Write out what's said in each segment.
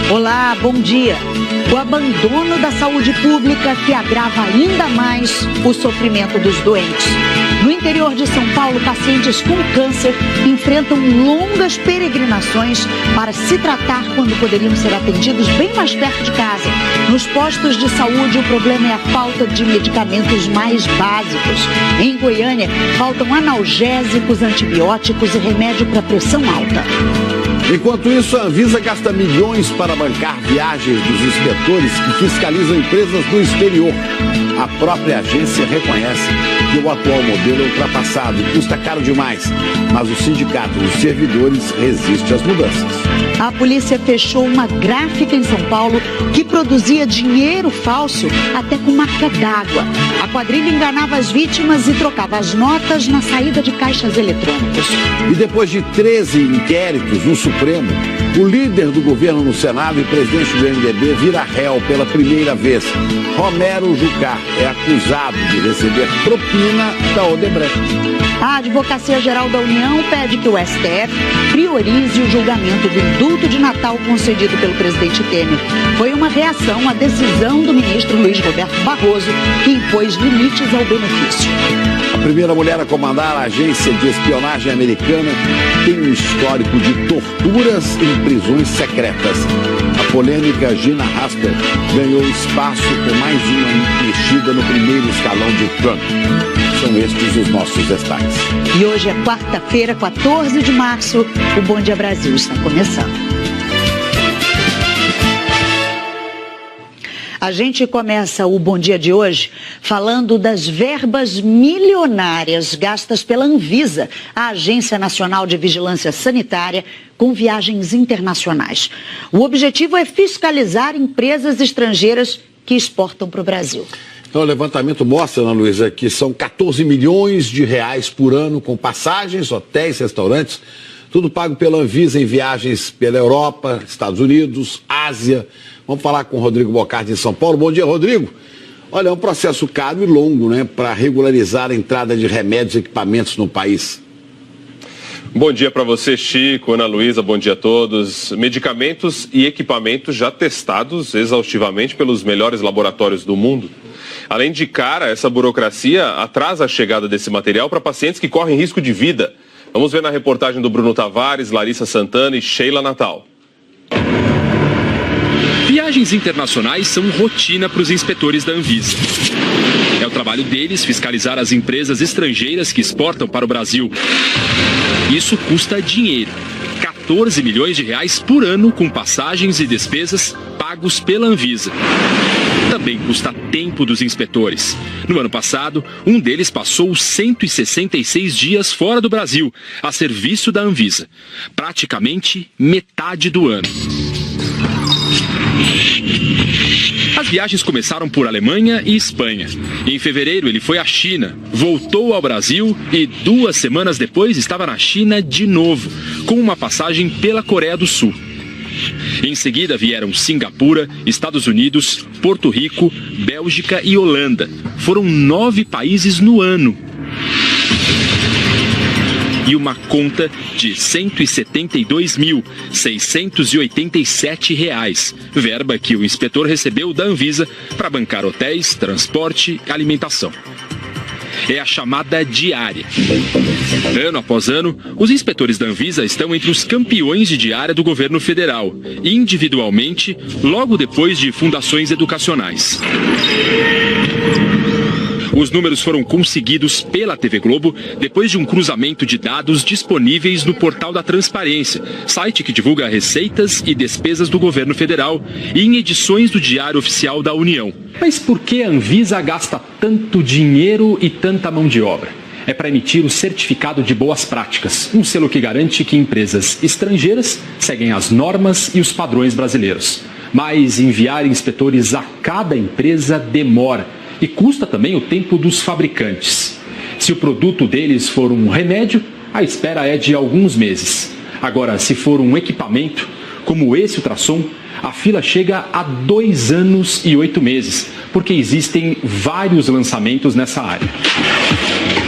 Olá, bom dia. O abandono da saúde pública que agrava ainda mais o sofrimento dos doentes. No interior de São Paulo, pacientes com câncer enfrentam longas peregrinações para se tratar quando poderiam ser atendidos bem mais perto de casa. Nos postos de saúde, o problema é a falta de medicamentos mais básicos. Em Goiânia, faltam analgésicos, antibióticos e remédio para pressão alta. Enquanto isso, a Anvisa gasta milhões para bancar viagens dos inspetores que fiscalizam empresas do exterior. A própria agência reconhece que o atual modelo é ultrapassado e custa caro demais, mas o sindicato dos servidores resiste às mudanças. A polícia fechou uma gráfica em São Paulo que produzia dinheiro falso até com marca d'água. A quadrilha enganava as vítimas e trocava as notas na saída de caixas eletrônicos. E depois de 13 inquéritos no Supremo, o líder do governo no Senado e presidente do MDB vira réu pela primeira vez. Romero Jucá é acusado de receber propina da Odebrecht. A Advocacia Geral da União pede que o STF priorize o julgamento do indulto de Natal concedido pelo presidente Temer. Foi uma reação à decisão do ministro Luiz Roberto Barroso, que impôs limites ao benefício. A primeira mulher a comandar a agência de espionagem americana tem um histórico de torturas em prisões secretas. A polêmica Gina Haspel ganhou espaço com mais uma mexida no primeiro escalão de Trump. São estes os nossos destaques. E hoje é quarta-feira, 14 de março. O Bom Dia Brasil está começando. A gente começa o Bom Dia de hoje falando das verbas milionárias gastas pela Anvisa, a Agência Nacional de Vigilância Sanitária, com viagens internacionais. O objetivo é fiscalizar empresas estrangeiras que exportam para o Brasil. Então, o levantamento mostra, Ana Luísa, que são 14 milhões de reais por ano com passagens, hotéis, restaurantes, tudo pago pela Anvisa em viagens pela Europa, Estados Unidos, Ásia. Vamos falar com o Rodrigo Bocardi em São Paulo. Bom dia, Rodrigo. Olha, é um processo caro e longo, né, para regularizar a entrada de remédios e equipamentos no país. Bom dia para você, Chico, Ana Luísa, bom dia a todos. Medicamentos e equipamentos já testados exaustivamente pelos melhores laboratórios do mundo. Além de cara, essa burocracia atrasa a chegada desse material para pacientes que correm risco de vida. Vamos ver na reportagem do Bruno Tavares, Larissa Santana e Sheila Natal. Viagens internacionais são rotina para os inspetores da Anvisa. É o trabalho deles fiscalizar as empresas estrangeiras que exportam para o Brasil. Isso custa dinheiro. 14 milhões de reais por ano com passagens e despesas pagos pela Anvisa. Também custa tempo dos inspetores. No ano passado, um deles passou 166 dias fora do Brasil, a serviço da Anvisa. Praticamente metade do ano. As viagens começaram por Alemanha e Espanha. Em fevereiro ele foi à China, voltou ao Brasil e 2 semanas depois estava na China de novo, com uma passagem pela Coreia do Sul. Em seguida vieram Singapura, Estados Unidos, Porto Rico, Bélgica e Holanda. Foram 9 países no ano. E uma conta de R$ 172.687, verba que o inspetor recebeu da Anvisa para bancar hotéis, transporte e alimentação. É a chamada diária. Ano após ano, os inspetores da Anvisa estão entre os campeões de diária do governo federal, individualmente, logo depois de fundações educacionais. Os números foram conseguidos pela TV Globo depois de um cruzamento de dados disponíveis no Portal da Transparência, site que divulga receitas e despesas do governo federal e em edições do Diário Oficial da União. Mas por que a Anvisa gasta tanto dinheiro e tanta mão de obra? É para emitir o certificado de boas práticas, um selo que garante que empresas estrangeiras seguem as normas e os padrões brasileiros. Mas enviar inspetores a cada empresa demora. E custa também o tempo dos fabricantes. Se o produto deles for um remédio, a espera é de alguns meses. Agora, se for um equipamento, como esse ultrassom, a fila chega a 2 anos e 8 meses, porque existem vários lançamentos nessa área.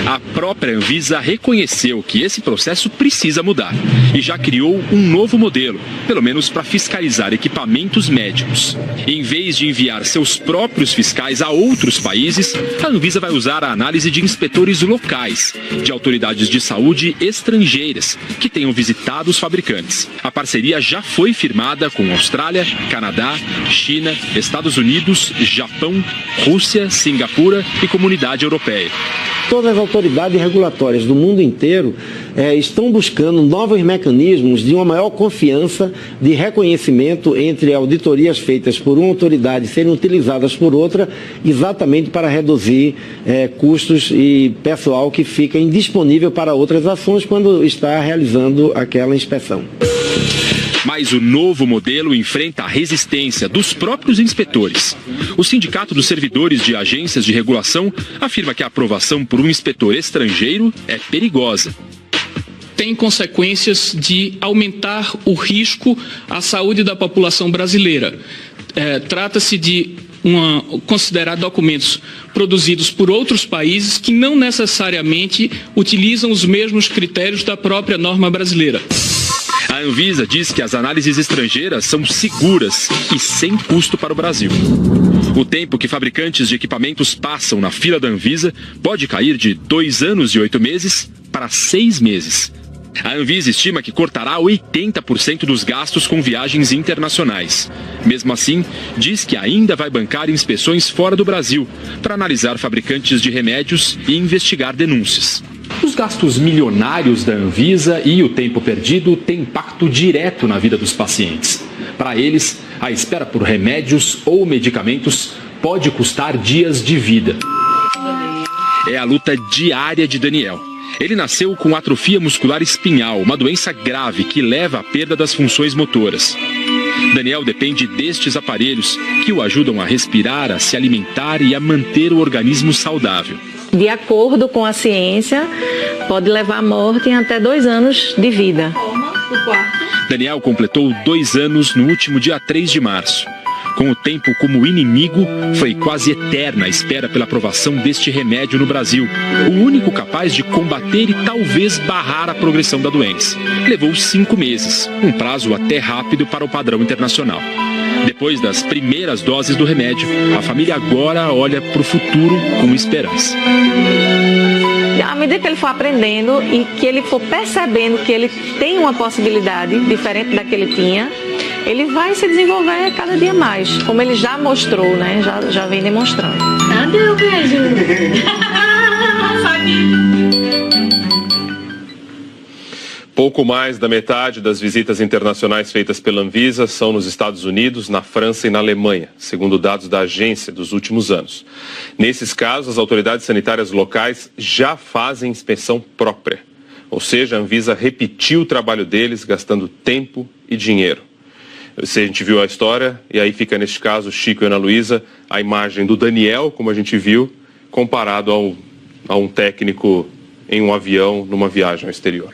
A própria Anvisa reconheceu que esse processo precisa mudar e já criou um novo modelo, pelo menos para fiscalizar equipamentos médicos. Em vez de enviar seus próprios fiscais a outros países, a Anvisa vai usar a análise de inspetores locais, de autoridades de saúde estrangeiras, que tenham visitado os fabricantes. A parceria já foi firmada com Austrália, Canadá, China, Estados Unidos, Japão, Rússia, Singapura e Comunidade Europeia. Todas as autoridades regulatórias do mundo inteiro estão buscando novos mecanismos de uma maior confiança, de reconhecimento entre auditorias feitas por uma autoridade serem utilizadas por outra, exatamente para reduzir custos e pessoal que fica indisponível para outras ações quando está realizando aquela inspeção. Mas o novo modelo enfrenta a resistência dos próprios inspetores. O Sindicato dos Servidores de Agências de Regulação afirma que a aprovação por um inspetor estrangeiro é perigosa. Tem consequências de aumentar o risco à saúde da população brasileira. Trata-se de considerar documentos produzidos por outros países que não necessariamente utilizam os mesmos critérios da própria norma brasileira. A Anvisa diz que as análises estrangeiras são seguras e sem custo para o Brasil. O tempo que fabricantes de equipamentos passam na fila da Anvisa pode cair de 2 anos e 8 meses para 6 meses. A Anvisa estima que cortará 80% dos gastos com viagens internacionais. Mesmo assim, diz que ainda vai bancar inspeções fora do Brasil para analisar fabricantes de remédios e investigar denúncias. Os gastos milionários da Anvisa e o tempo perdido têm impacto direto na vida dos pacientes. Para eles, a espera por remédios ou medicamentos pode custar dias de vida. É a luta diária de Daniel. Ele nasceu com atrofia muscular espinhal, uma doença grave que leva à perda das funções motoras. Daniel depende destes aparelhos que o ajudam a respirar, a se alimentar e a manter o organismo saudável. De acordo com a ciência, pode levar à morte em até 2 anos de vida. Daniel completou 2 anos no último dia 3 de março. Com o tempo como inimigo, foi quase eterna a espera pela aprovação deste remédio no Brasil, o único capaz de combater e talvez barrar a progressão da doença. Levou 5 meses, um prazo até rápido para o padrão internacional. Depois das primeiras doses do remédio, a família agora olha para o futuro com esperança. À medida que ele for aprendendo e que ele for percebendo que ele tem uma possibilidade diferente da que ele tinha, ele vai se desenvolver cada dia mais, como ele já mostrou, né? Já vem demonstrando. Cadê o beijo? Pouco mais da metade das visitas internacionais feitas pela Anvisa são nos Estados Unidos, na França e na Alemanha, segundo dados da agência dos últimos anos. Nesses casos, as autoridades sanitárias locais já fazem inspeção própria. Ou seja, a Anvisa repetiu o trabalho deles, gastando tempo e dinheiro. A gente viu a história, e aí fica, neste caso, Chico e Ana Luísa, a imagem do Daniel, como a gente viu, comparado a um técnico em um avião numa viagem ao exterior.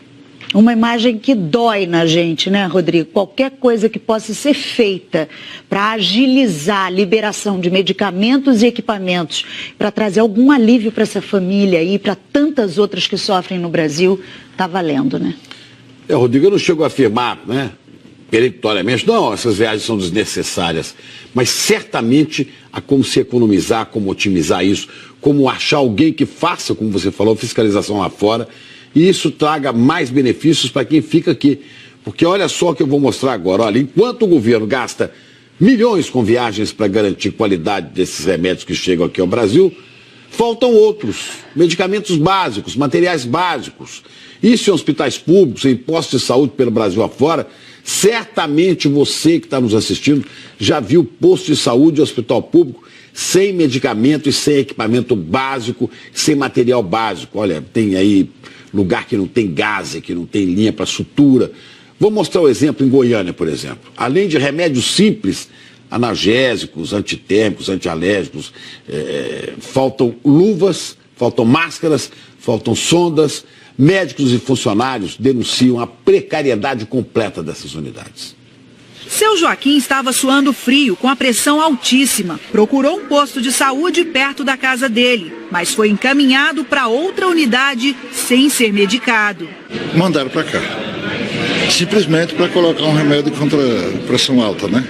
Uma imagem que dói na gente, né, Rodrigo? Qualquer coisa que possa ser feita para agilizar a liberação de medicamentos e equipamentos, para trazer algum alívio para essa família e para tantas outras que sofrem no Brasil, está valendo, né? Rodrigo, eu não chego a afirmar, né, peremptoriamente, não, essas viagens são desnecessárias, mas certamente há como se economizar, como otimizar isso, como achar alguém que faça, como você falou, fiscalização lá fora, e isso traga mais benefícios para quem fica aqui. Porque olha só o que eu vou mostrar agora. Olha, enquanto o governo gasta milhões com viagens para garantir qualidade desses remédios que chegam aqui ao Brasil, faltam outros, medicamentos básicos, materiais básicos. Isso em hospitais públicos, em postos de saúde pelo Brasil afora. Certamente você que está nos assistindo já viu posto de saúde e hospital público sem medicamento e sem equipamento básico, sem material básico. Olha, tem aí lugar que não tem gás, que não tem linha para sutura. Vou mostrar o exemplo em Goiânia, por exemplo. Além de remédios simples, analgésicos, antitérmicos, antialérgicos, faltam luvas, faltam máscaras, faltam sondas. Médicos e funcionários denunciam a precariedade completa dessas unidades. Seu Joaquim estava suando frio, com a pressão altíssima. Procurou um posto de saúde perto da casa dele, mas foi encaminhado para outra unidade sem ser medicado. Mandaram para cá, simplesmente para colocar um remédio contra a pressão alta, né?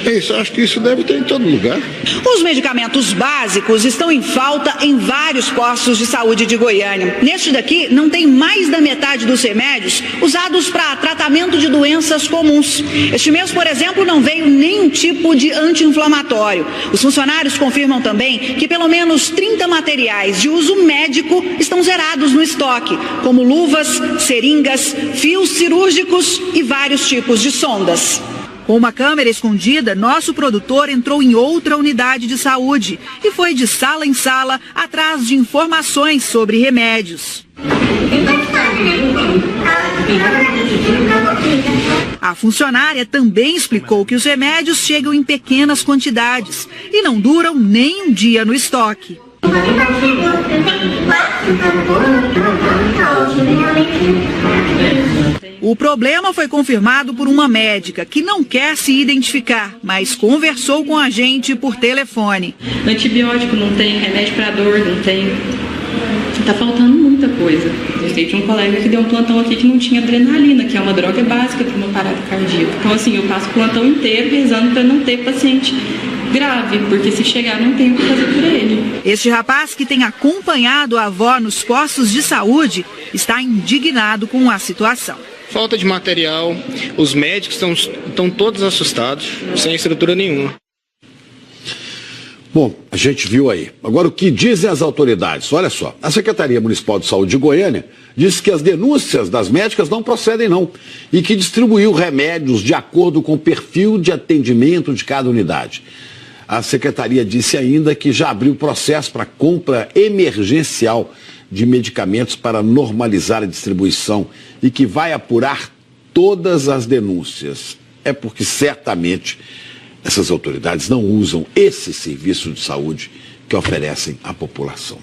Isso, acho que isso deve ter em todo lugar. Os medicamentos básicos estão em falta em vários postos de saúde de Goiânia. Neste daqui, não tem mais da metade dos remédios usados para tratamento de doenças comuns. Este mês, por exemplo, não veio nenhum tipo de anti-inflamatório. Os funcionários confirmam também que pelo menos 30 materiais de uso médico estão zerados no estoque, como luvas, seringas, fios cirúrgicos e vários tipos de sondas. Com uma câmera escondida, nosso produtor entrou em outra unidade de saúde e foi de sala em sala atrás de informações sobre remédios. A funcionária também explicou que os remédios chegam em pequenas quantidades e não duram nem um dia no estoque. O problema foi confirmado por uma médica que não quer se identificar, mas conversou com a gente por telefone. Antibiótico não tem, remédio para dor não tem. Tá faltando muita coisa. Eu sei de um colega que deu um plantão aqui que não tinha adrenalina, que é uma droga básica para uma parada cardíaca. Então, assim, eu passo o plantão inteiro rezando para não ter paciente grave, porque se chegar não tem o que fazer por ele. Este rapaz, que tem acompanhado a avó nos postos de saúde, está indignado com a situação. Falta de material, os médicos estão todos assustados, sem estrutura nenhuma. Bom, a gente viu aí. Agora, o que dizem as autoridades? Olha só, a Secretaria Municipal de Saúde de Goiânia disse que as denúncias das médicas não procedem não e que distribuiu remédios de acordo com o perfil de atendimento de cada unidade. A Secretaria disse ainda que já abriu processo para compra emergencial de medicamentos para normalizar a distribuição e que vai apurar todas as denúncias. É porque certamente essas autoridades não usam esse serviço de saúde que oferecem à população.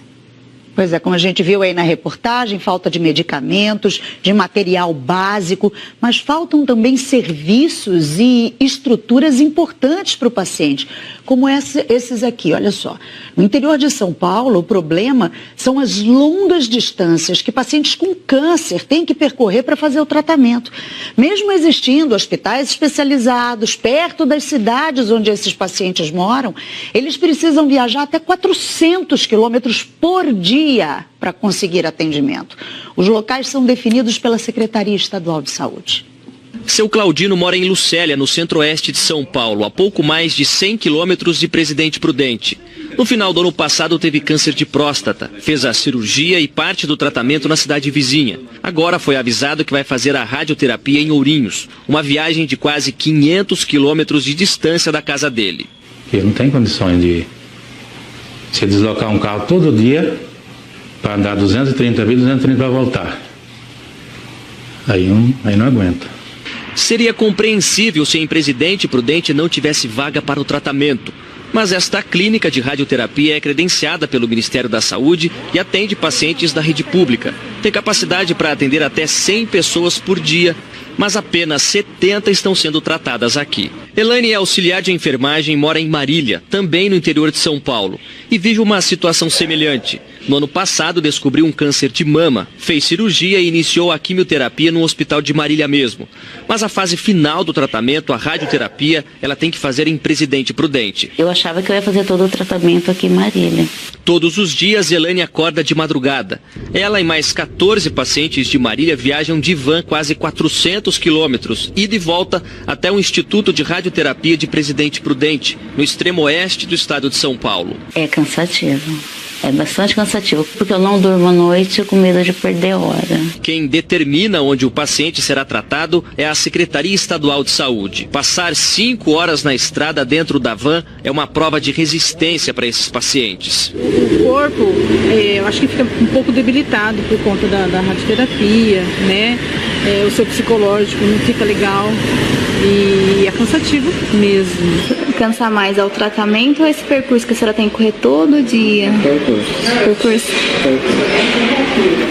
Pois é, como a gente viu aí na reportagem, falta de medicamentos, de material básico, mas faltam também serviços e estruturas importantes para o paciente, como esses aqui, olha só. No interior de São Paulo, o problema são as longas distâncias que pacientes com câncer têm que percorrer para fazer o tratamento. Mesmo existindo hospitais especializados perto das cidades onde esses pacientes moram, eles precisam viajar até 400 quilômetros por dia para conseguir atendimento. Os locais são definidos pela Secretaria Estadual de Saúde. Seu Claudino mora em Lucélia, no centro-oeste de São Paulo, a pouco mais de 100 quilômetros de Presidente Prudente. No final do ano passado teve câncer de próstata, fez a cirurgia e parte do tratamento na cidade vizinha. Agora foi avisado que vai fazer a radioterapia em Ourinhos, uma viagem de quase 500 quilômetros de distância da casa dele. Eu não tenho condições de se deslocar um carro todo dia para andar 230 vezes, 230 para voltar. Aí não aguenta. Seria compreensível se em Presidente Prudente não tivesse vaga para o tratamento. Mas esta clínica de radioterapia é credenciada pelo Ministério da Saúde e atende pacientes da rede pública. Tem capacidade para atender até 100 pessoas por dia, mas apenas 70 estão sendo tratadas aqui. Elaine é auxiliar de enfermagem e mora em Marília, também no interior de São Paulo, e vive uma situação semelhante. No ano passado descobriu um câncer de mama, fez cirurgia e iniciou a quimioterapia no hospital de Marília mesmo. Mas a fase final do tratamento, a radioterapia, ela tem que fazer em Presidente Prudente. Eu achava que eu ia fazer todo o tratamento aqui em Marília. Todos os dias, Elaine acorda de madrugada. Ela e mais 14 pacientes de Marília viajam de van quase 400 quilômetros, ida e volta até o Instituto de Radioterapia de Presidente Prudente, no extremo oeste do estado de São Paulo. É cansativo. É bastante cansativo, porque eu não durmo à noite com medo de perder hora. Quem determina onde o paciente será tratado é a Secretaria Estadual de Saúde. Passar 5 horas na estrada dentro da van é uma prova de resistência para esses pacientes. O corpo, eu acho que fica um pouco debilitado por conta da radioterapia, né? O seu psicológico não fica legal e é cansativo mesmo. cansa mais? É o tratamento ou esse percurso que a senhora tem que correr todo dia? Percurso.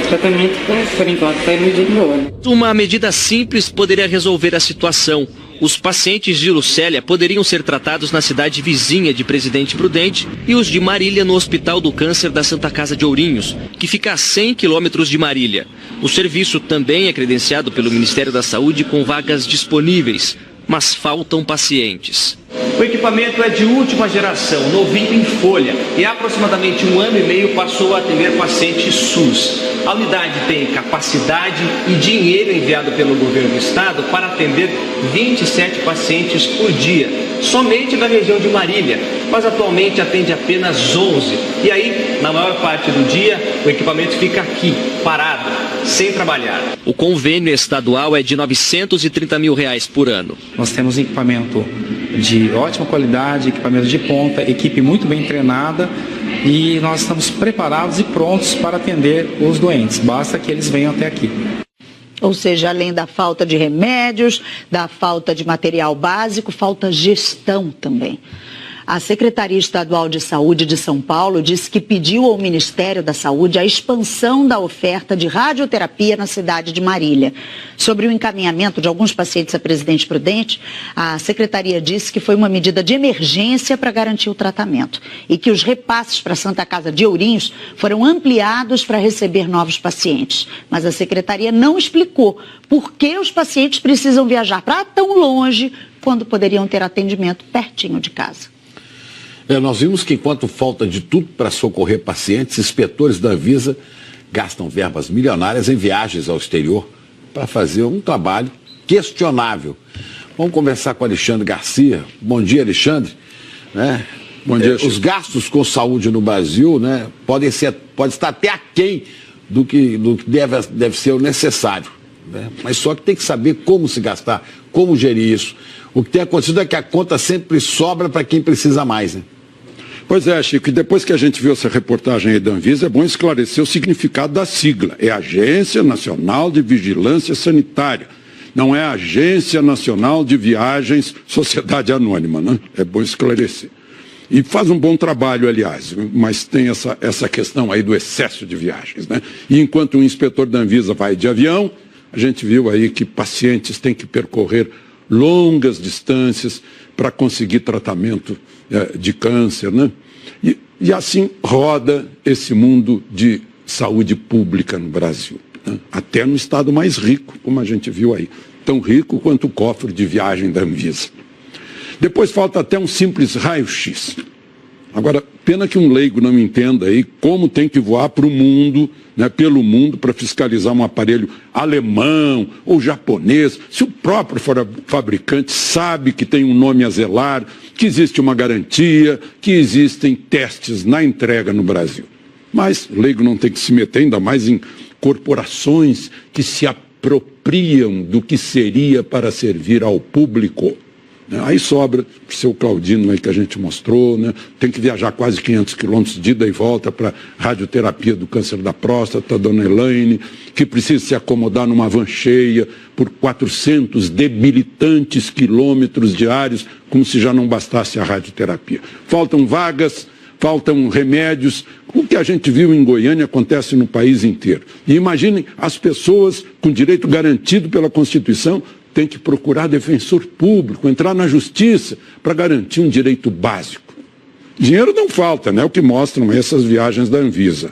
Tratamento, por enquanto, está indo de boa. Uma medida simples poderia resolver a situação. Os pacientes de Lucélia poderiam ser tratados na cidade vizinha de Presidente Prudente e os de Marília no Hospital do Câncer da Santa Casa de Ourinhos, que fica a 100 quilômetros de Marília. O serviço também é credenciado pelo Ministério da Saúde com vagas disponíveis, mas faltam pacientes. O equipamento é de última geração, novinho em folha, e há aproximadamente 1 ano e meio passou a atender pacientes SUS. A unidade tem capacidade e dinheiro enviado pelo governo do estado para atender 27 pacientes por dia, somente da região de Marília, mas atualmente atende apenas 11. E aí, na maior parte do dia, o equipamento fica aqui, parado, sem trabalhar. O convênio estadual é de R$ 930 mil por ano. Nós temos equipamento de ótima qualidade, equipamento de ponta, equipe muito bem treinada e nós estamos preparados e prontos para atender os doentes. Basta que eles venham até aqui. Ou seja, além da falta de remédios, da falta de material básico, falta gestão também. A Secretaria Estadual de Saúde de São Paulo disse que pediu ao Ministério da Saúde a expansão da oferta de radioterapia na cidade de Marília. Sobre o encaminhamento de alguns pacientes a Presidente Prudente, a Secretaria disse que foi uma medida de emergência para garantir o tratamento e que os repasses para a Santa Casa de Ourinhos foram ampliados para receber novos pacientes. Mas a Secretaria não explicou por que os pacientes precisam viajar para tão longe quando poderiam ter atendimento pertinho de casa. Nós vimos que enquanto falta de tudo para socorrer pacientes, inspetores da Anvisa gastam verbas milionárias em viagens ao exterior para fazer um trabalho questionável. Vamos conversar com Alexandre Garcia. Bom dia, Alexandre. Bom dia, os gastos com saúde no Brasil, pode estar até aquém do que deve ser o necessário. Mas só que tem que saber como se gastar, como gerir isso. O que tem acontecido é que a conta sempre sobra para quem precisa mais, Pois é, Chico, e depois que a gente viu essa reportagem aí da Anvisa, é bom esclarecer o significado da sigla. É Agência Nacional de Vigilância Sanitária. Não é Agência Nacional de Viagens Sociedade Anônima, É bom esclarecer. E faz um bom trabalho, aliás, mas tem essa questão aí do excesso de viagens, E enquanto o inspetor da Anvisa vai de avião, a gente viu aí que pacientes têm que percorrer longas distâncias para conseguir tratamento de câncer, E assim roda esse mundo de saúde pública no Brasil, Até no estado mais rico, como a gente viu aí, tão rico quanto o cofre de viagem da Anvisa. Depois falta até um simples raio-x. Agora, pena que um leigo não entenda aí como tem que voar para o mundo, pelo mundo, para fiscalizar um aparelho alemão ou japonês, se o próprio fabricante sabe que tem um nome a zelar, que existe uma garantia, que existem testes na entrega no Brasil. Mas o leigo não tem que se meter, ainda mais em corporações que se apropriam do que seria para servir ao público. Aí sobra o seu Claudino aí que a gente mostrou, Tem que viajar quase 500 quilômetros de ida e volta para radioterapia do câncer da próstata, dona Elaine, que precisa se acomodar numa van cheia por 400 debilitantes quilômetros diários, como se já não bastasse a radioterapia. Faltam vagas, faltam remédios. O que a gente viu em Goiânia acontece no país inteiro. E imaginem as pessoas com direito garantido pela Constituição tem que procurar defensor público, entrar na justiça para garantir um direito básico. Dinheiro não falta, é o que mostram essas viagens da Anvisa.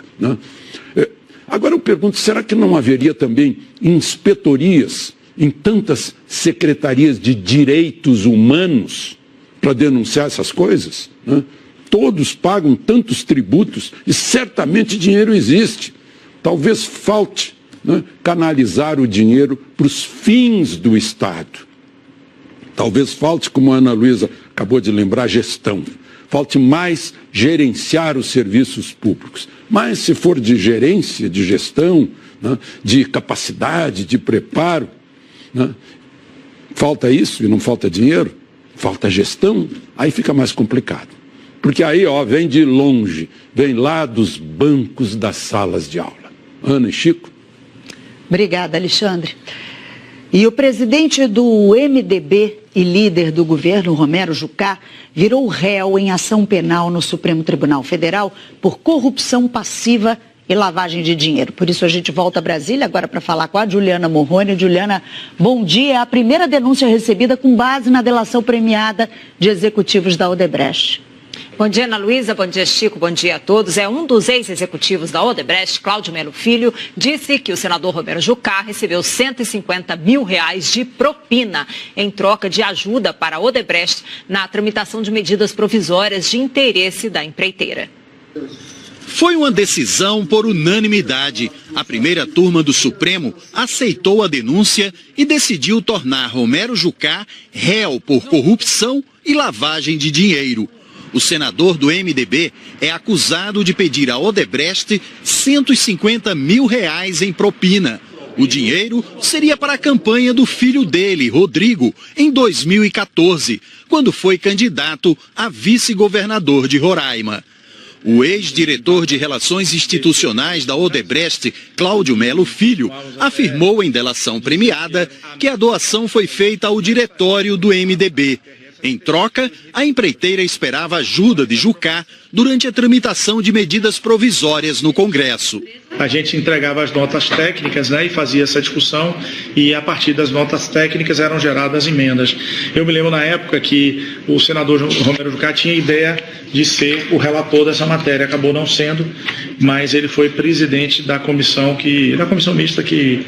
Agora eu pergunto, será que não haveria também inspetorias em tantas secretarias de direitos humanos para denunciar essas coisas? Todos pagam tantos tributos e certamente dinheiro existe. Talvez falte canalizar o dinheiro para os fins do Estado. Talvez falte, como a Ana Luísa acabou de lembrar, gestão. Falte mais gerenciar os serviços públicos. Mas se for de gerência, de gestão, de capacidade, de preparo, falta isso e não falta dinheiro, falta gestão, aí fica mais complicado. Porque aí vem de longe, vem lá dos bancos das salas de aula. Ana e Chico. Obrigada, Alexandre. E o presidente do MDB e líder do governo, Romero Jucá, virou réu em ação penal no Supremo Tribunal Federal por corrupção passiva e lavagem de dinheiro. Por isso a gente volta a Brasília agora para falar com a Juliana Morrone. Juliana, bom dia. É a primeira denúncia recebida com base na delação premiada de executivos da Odebrecht. Bom dia, Ana Luísa. Bom dia, Chico. Bom dia a todos. Um dos ex-executivos da Odebrecht, Cláudio Melo Filho, disse que o senador Romero Jucá recebeu R$150 mil de propina em troca de ajuda para a Odebrecht na tramitação de medidas provisórias de interesse da empreiteira. Foi uma decisão por unanimidade. A primeira turma do Supremo aceitou a denúncia e decidiu tornar Romero Jucá réu por corrupção e lavagem de dinheiro. O senador do MDB é acusado de pedir à Odebrecht R$150 mil em propina. O dinheiro seria para a campanha do filho dele, Rodrigo, em 2014, quando foi candidato a vice-governador de Roraima. O ex-diretor de Relações Institucionais da Odebrecht, Cláudio Melo Filho, afirmou em delação premiada que a doação foi feita ao diretório do MDB. Em troca, a empreiteira esperava ajuda de Jucá durante a tramitação de medidas provisórias no Congresso. A gente entregava as notas técnicas, e fazia essa discussão, e a partir das notas técnicas eram geradas emendas. Eu me lembro na época que o senador Romero Jucá tinha a ideia de ser o relator dessa matéria, acabou não sendo, mas ele foi presidente da comissão mista que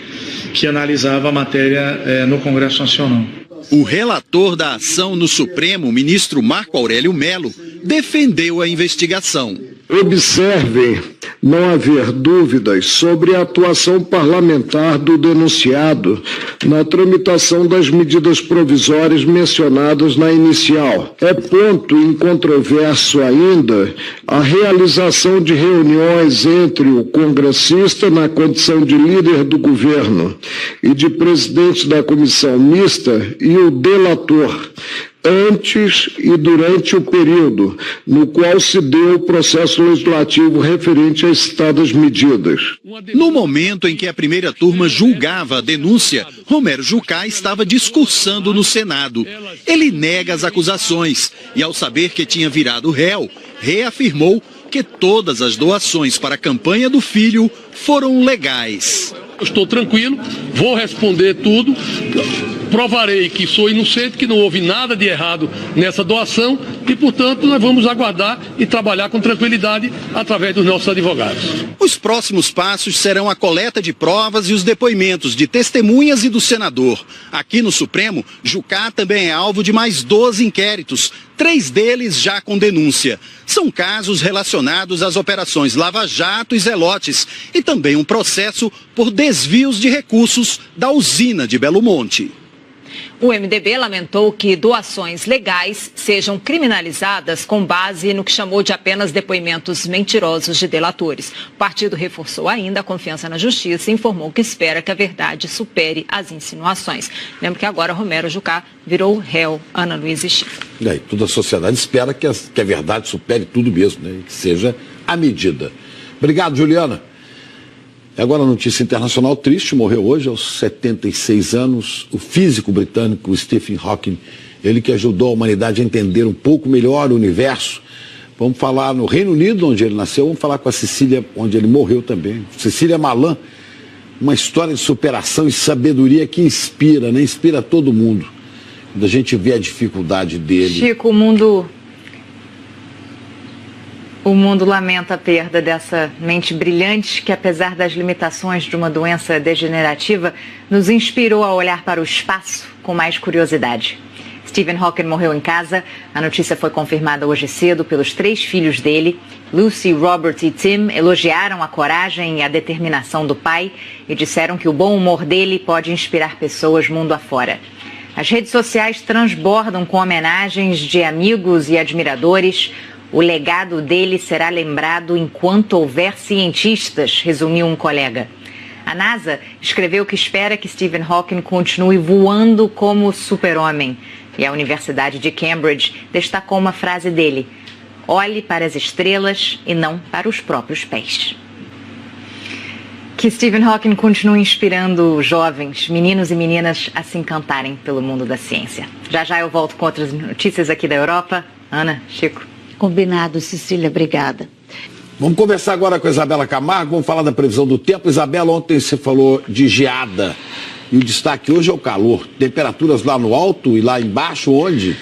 analisava a matéria no Congresso Nacional. O relator da ação no Supremo, o ministro Marco Aurélio Mello, defendeu a investigação. Observem não haver dúvidas sobre a atuação parlamentar do denunciado na tramitação das medidas provisórias mencionadas na inicial. É ponto incontroverso ainda a realização de reuniões entre o congressista na condição de líder do governo e de presidente da comissão mista e o delator, antes e durante o período no qual se deu o processo legislativo referente às citadas medidas. No momento em que a primeira turma julgava a denúncia, Romero Jucá estava discursando no Senado. Ele nega as acusações e, ao saber que tinha virado réu, reafirmou que todas as doações para a campanha do filho foram legais. Estou tranquilo, vou responder tudo, provarei que sou inocente, que não houve nada de errado nessa doação e, portanto, nós vamos aguardar e trabalhar com tranquilidade através dos nossos advogados. Os próximos passos serão a coleta de provas e os depoimentos de testemunhas e do senador. Aqui no Supremo, Jucá também é alvo de mais 12 inquéritos, 3 deles já com denúncia. São casos relacionados às operações Lava Jato e Zelotes e também um processo por desvios de recursos da usina de Belo Monte. O MDB lamentou que doações legais sejam criminalizadas com base no que chamou de apenas depoimentos mentirosos de delatores. O partido reforçou ainda a confiança na justiça e informou que espera que a verdade supere as insinuações. Lembro que agora Romero Jucá virou réu, Ana Luísa e Chico. E aí, toda a sociedade espera que a verdade supere tudo mesmo, né? Que seja a medida. Obrigado, Juliana. Agora a notícia internacional triste, morreu hoje aos 76 anos, o físico britânico Stephen Hawking, ele que ajudou a humanidade a entender um pouco melhor o universo. Vamos falar no Reino Unido, onde ele nasceu, vamos falar com a Cecília, onde ele morreu também. Cecília Malan, uma história de superação e sabedoria que inspira, né? Inspira todo mundo. Quando a gente vê a dificuldade dele. Chico, o mundo lamenta a perda dessa mente brilhante que, apesar das limitações de uma doença degenerativa, nos inspirou a olhar para o espaço com mais curiosidade. Stephen Hawking morreu em casa. A notícia foi confirmada hoje cedo pelos 3 filhos dele. Lucy, Robert e Tim elogiaram a coragem e a determinação do pai e disseram que o bom humor dele pode inspirar pessoas mundo afora. As redes sociais transbordam com homenagens de amigos e admiradores. O legado dele será lembrado enquanto houver cientistas, resumiu um colega. A NASA escreveu que espera que Stephen Hawking continue voando como super-homem. E a Universidade de Cambridge destacou uma frase dele: olhe para as estrelas e não para os próprios pés. Que Stephen Hawking continue inspirando jovens, meninos e meninas, a se encantarem pelo mundo da ciência. Já já eu volto com outras notícias aqui da Europa. Ana, Chico. Combinado, Cecília, obrigada. Vamos conversar agora com a Isabela Camargo, vamos falar da previsão do tempo. Isabela, ontem você falou de geada e o destaque hoje é o calor. Temperaturas lá no alto e lá embaixo, onde?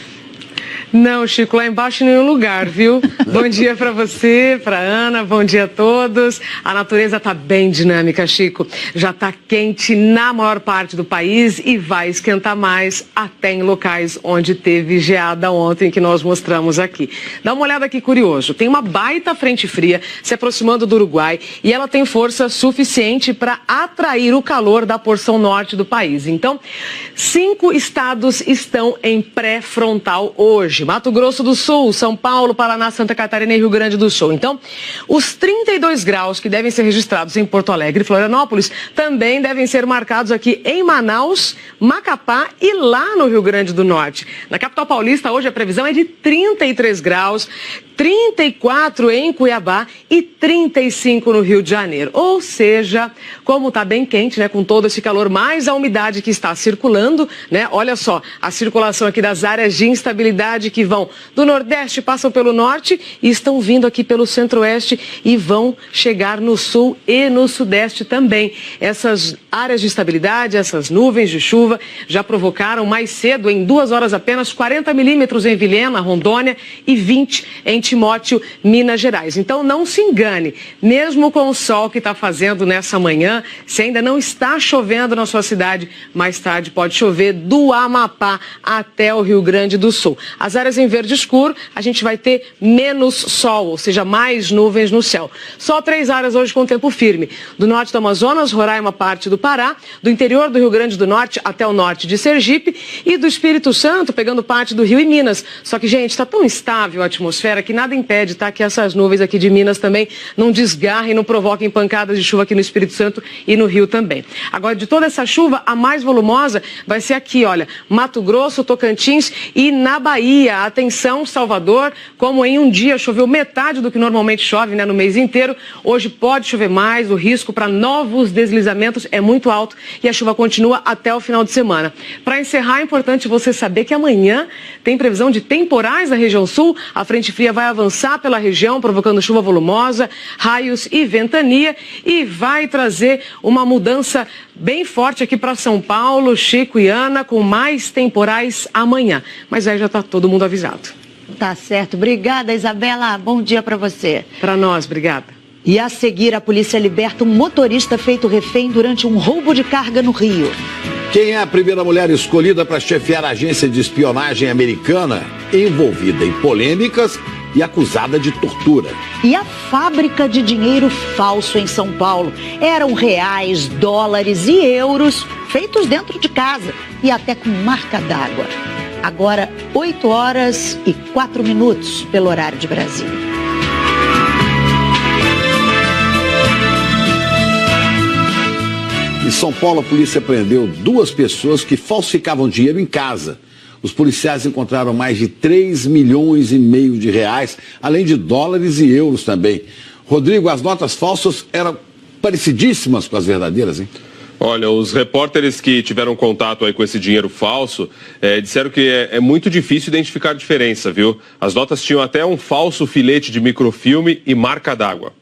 Não, Chico, lá embaixo em nenhum lugar, viu? Bom dia para você, para Ana, bom dia a todos. A natureza está bem dinâmica, Chico. Já está quente na maior parte do país e vai esquentar mais até em locais onde teve geada ontem, que nós mostramos aqui. Dá uma olhada aqui, curioso. Tem uma baita frente fria se aproximando do Uruguai e ela tem força suficiente para atrair o calor da porção norte do país. Então, 5 estados estão em pré-frontal hoje. Mato Grosso do Sul, São Paulo, Paraná, Santa Catarina e Rio Grande do Sul. Então, os 32 graus que devem ser registrados em Porto Alegre e Florianópolis também devem ser marcados aqui em Manaus, Macapá e lá no Rio Grande do Norte. Na capital paulista, hoje a previsão é de 33 graus, 34 em Cuiabá e 35 no Rio de Janeiro. Ou seja, como está bem quente, né, com todo esse calor, mais a umidade que está circulando, né, olha só, a circulação aqui das áreas de instabilidade que vão do Nordeste, passam pelo Norte e estão vindo aqui pelo Centro-Oeste e vão chegar no Sul e no Sudeste também. Essas áreas de instabilidade, essas nuvens de chuva já provocaram mais cedo, em 2 horas apenas, 40 milímetros em Vilhena, Rondônia e 20 em Timóteo, Minas Gerais. Então não se engane, mesmo com o sol que está fazendo nessa manhã, se ainda não está chovendo na sua cidade, mais tarde pode chover do Amapá até o Rio Grande do Sul. As áreas em verde escuro, a gente vai ter menos sol, ou seja, mais nuvens no céu. Só 3 áreas hoje com tempo firme. Do norte do Amazonas, Roraima, parte do Pará, do interior do Rio Grande do Norte até o norte de Sergipe e do Espírito Santo, pegando parte do Rio e Minas. Só que, gente, está tão instável a atmosfera que nada impede, tá, que essas nuvens aqui de Minas também não desgarrem, não provoquem pancadas de chuva aqui no Espírito Santo e no Rio também. Agora, de toda essa chuva, a mais volumosa vai ser aqui, olha, Mato Grosso, Tocantins e na Bahia. Atenção, Salvador, como em um dia choveu metade do que normalmente chove, né, no mês inteiro, hoje pode chover mais, o risco para novos deslizamentos é muito alto e a chuva continua até o final de semana. Para encerrar, é importante você saber que amanhã tem previsão de temporais na região sul, a frente fria vai avançar pela região, provocando chuva volumosa, raios e ventania e vai trazer uma mudança bem forte aqui para São Paulo, Chico e Ana, com mais temporais amanhã. Mas aí já está todo mundo avisado. Tá certo. Obrigada, Isabela. Bom dia para você. Para nós, obrigada. E a seguir, a polícia liberta um motorista feito refém durante um roubo de carga no Rio. Quem é a primeira mulher escolhida para chefiar a agência de espionagem americana envolvida em polêmicas e acusada de tortura? E a fábrica de dinheiro falso em São Paulo. Eram reais, dólares e euros feitos dentro de casa e até com marca d'água. Agora, 8h04 pelo horário de Brasília. Em São Paulo, a polícia prendeu 2 pessoas que falsificavam dinheiro em casa. Os policiais encontraram mais de 3,5 milhões de reais, além de dólares e euros também. Rodrigo, as notas falsas eram parecidíssimas com as verdadeiras, hein? Olha, os repórteres que tiveram contato aí com esse dinheiro falso disseram que é muito difícil identificar a diferença, viu? As notas tinham até um falso filete de microfilme e marca d'água.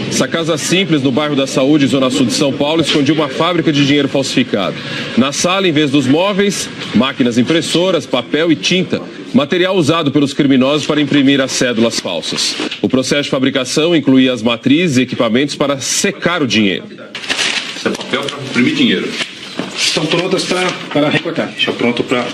Essa casa simples no bairro da Saúde, zona sul de São Paulo, escondia uma fábrica de dinheiro falsificado. Na sala, em vez dos móveis, máquinas impressoras, papel e tinta. Material usado pelos criminosos para imprimir as cédulas falsas. O processo de fabricação incluía as matrizes e equipamentos para secar o dinheiro. Esse é papel para imprimir dinheiro. Estão prontas para recortar. Já pronto para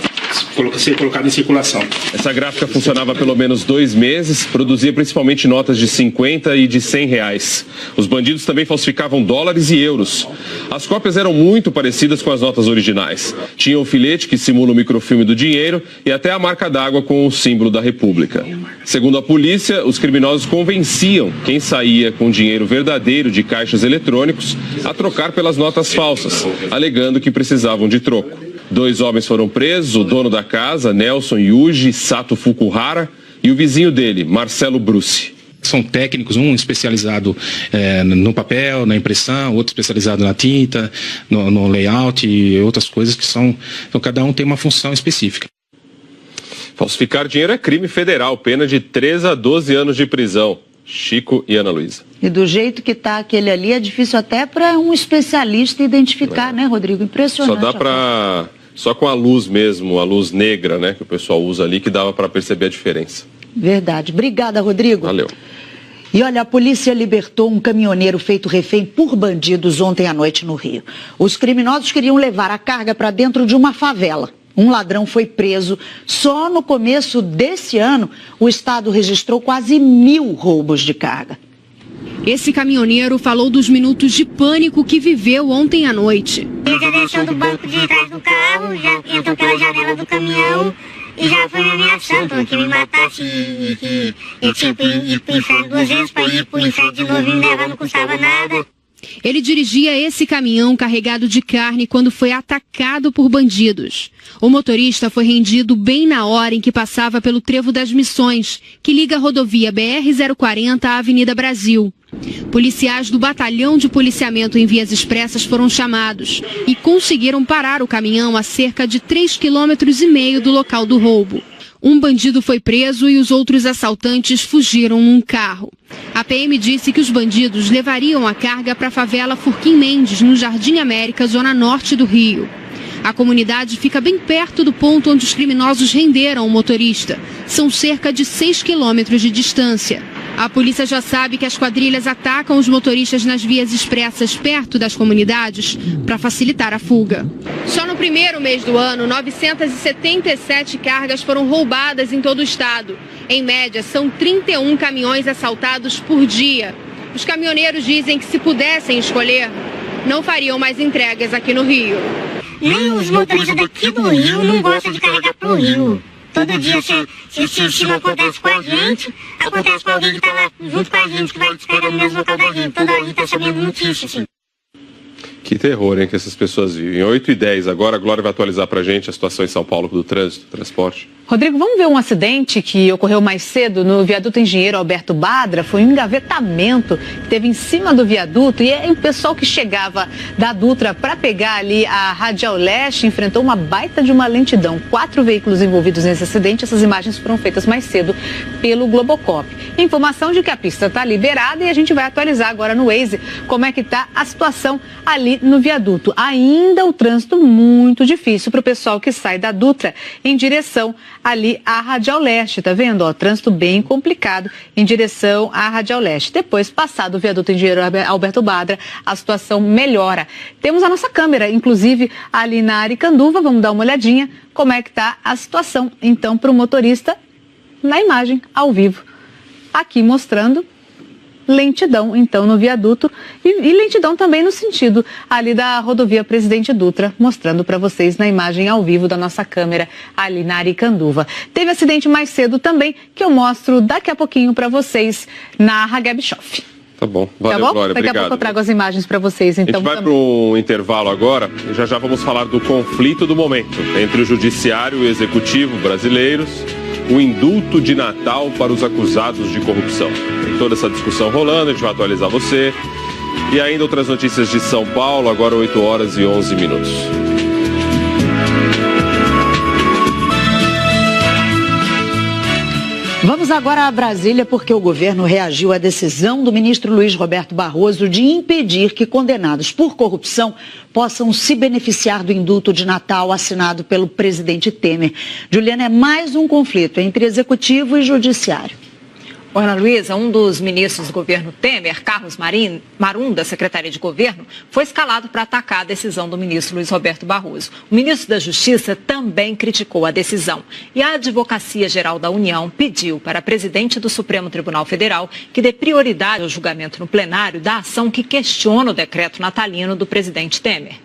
ser colocado em circulação. Essa gráfica funcionava há pelo menos 2 meses, produzia principalmente notas de 50 e de 100 reais. Os bandidos também falsificavam dólares e euros. As cópias eram muito parecidas com as notas originais. Tinha o filete que simula o microfilme do dinheiro e até a marca d'água com o símbolo da República. Segundo a polícia, os criminosos convenciam quem saía com dinheiro verdadeiro de caixas eletrônicos a trocar pelas notas falsas, alegando que precisavam de troco. 2 homens foram presos, o dono da casa, Nelson Yuji Sato Fukuhara, e o vizinho dele, Marcelo Bruce. São técnicos, um especializado no papel, na impressão, outro especializado na tinta, no layout e outras coisas que são... Então, cada um tem uma função específica. Falsificar dinheiro é crime federal, pena de 3 a 12 anos de prisão. Chico e Ana Luísa. E do jeito que está aquele ali, é difícil até para um especialista identificar, né, Rodrigo? Impressionante. Só dá para... Só com a luz mesmo, a luz negra, né, que o pessoal usa ali, que dava para perceber a diferença. Verdade. Obrigada, Rodrigo. Valeu. E olha, a polícia libertou um caminhoneiro feito refém por bandidos ontem à noite no Rio. Os criminosos queriam levar a carga para dentro de uma favela. Um ladrão foi preso. Só no começo desse ano, o Estado registrou quase 1000 roubos de carga. Esse caminhoneiro falou dos minutos de pânico que viveu ontem à noite. Ele já desceu do banco de trás do carro, já entrou pela janela do caminhão e já foi me ameaçando que me matasse e que eu tinha que ir pro inferno 2 vezes para ir pro inferno de novo e me levar, não custava nada. Ele dirigia esse caminhão carregado de carne quando foi atacado por bandidos. O motorista foi rendido bem na hora em que passava pelo Trevo das Missões, que liga a rodovia BR-040 à Avenida Brasil. Policiais do Batalhão de Policiamento em Vias Expressas foram chamados e conseguiram parar o caminhão a cerca de 3,5 km do local do roubo. Um bandido foi preso e os outros assaltantes fugiram num carro. A PM disse que os bandidos levariam a carga para a favela Furquim Mendes, no Jardim América, zona norte do Rio. A comunidade fica bem perto do ponto onde os criminosos renderam o motorista. São cerca de 6 quilômetros de distância. A polícia já sabe que as quadrilhas atacam os motoristas nas vias expressas perto das comunidades para facilitar a fuga. Só no primeiro mês do ano, 977 cargas foram roubadas em todo o estado. Em média, são 31 caminhões assaltados por dia. Os caminhoneiros dizem que se pudessem escolher, não fariam mais entregas aqui no Rio. Nem os motoristas daqui do Rio não gostam de carregar pro Rio. Todo dia, se não acontece com a gente, acontece com alguém que tá lá junto com a gente, que vai descarregar no mesmo local da gente. Toda hora a gente tá sabendo notícias, assim. Que terror, hein, que essas pessoas vivem. 8h10 agora, a Glória vai atualizar pra gente a situação em São Paulo do trânsito, transporte. Rodrigo, vamos ver um acidente que ocorreu mais cedo no viaduto Engenheiro Alberto Badra. Foi um engavetamento que teve em cima do viaduto e o pessoal que chegava da Dutra para pegar ali a Radial Leste enfrentou uma baita de uma lentidão. 4 veículos envolvidos nesse acidente. Essas imagens foram feitas mais cedo pelo Globocop. Informação de que a pista está liberada e a gente vai atualizar agora no Waze como é que está a situação ali no viaduto. Ainda o trânsito muito difícil para o pessoal que sai da Dutra em direção ali à Radial Leste, tá vendo? Ó, trânsito bem complicado em direção à Radial Leste. Depois, passado o viaduto Engenheiro Alberto Badra, a situação melhora. Temos a nossa câmera, inclusive, ali na Aricanduva. Vamos dar uma olhadinha como é que tá a situação, então, para o motorista na imagem, ao vivo. Aqui mostrando lentidão, então, no viaduto e lentidão também no sentido ali da rodovia Presidente Dutra, mostrando para vocês na imagem ao vivo da nossa câmera ali na Aricanduva. Teve acidente mais cedo também, que eu mostro daqui a pouquinho para vocês na Hageb Bischoff. Tá bom, valeu, tá bom? Glória, Daqui obrigado. a pouco eu trago as imagens para vocês, então. A gente vai para um intervalo agora e já vamos falar do conflito do momento entre o judiciário e o executivo brasileiros, o indulto de Natal para os acusados de corrupção. Tem toda essa discussão rolando, a gente vai atualizar você. E ainda outras notícias de São Paulo, agora 8h11. Vamos agora a Brasília porque o governo reagiu à decisão do ministro Luiz Roberto Barroso de impedir que condenados por corrupção possam se beneficiar do indulto de Natal assinado pelo presidente Temer. Juliana, é mais um conflito entre executivo e judiciário. Ana Luísa, um dos ministros do governo Temer, Carlos Marum, da Secretaria de Governo, foi escalado para atacar a decisão do ministro Luiz Roberto Barroso. O ministro da Justiça também criticou a decisão. E a Advocacia Geral da União pediu para a presidente do Supremo Tribunal Federal que dê prioridade ao julgamento no plenário da ação que questiona o decreto natalino do presidente Temer.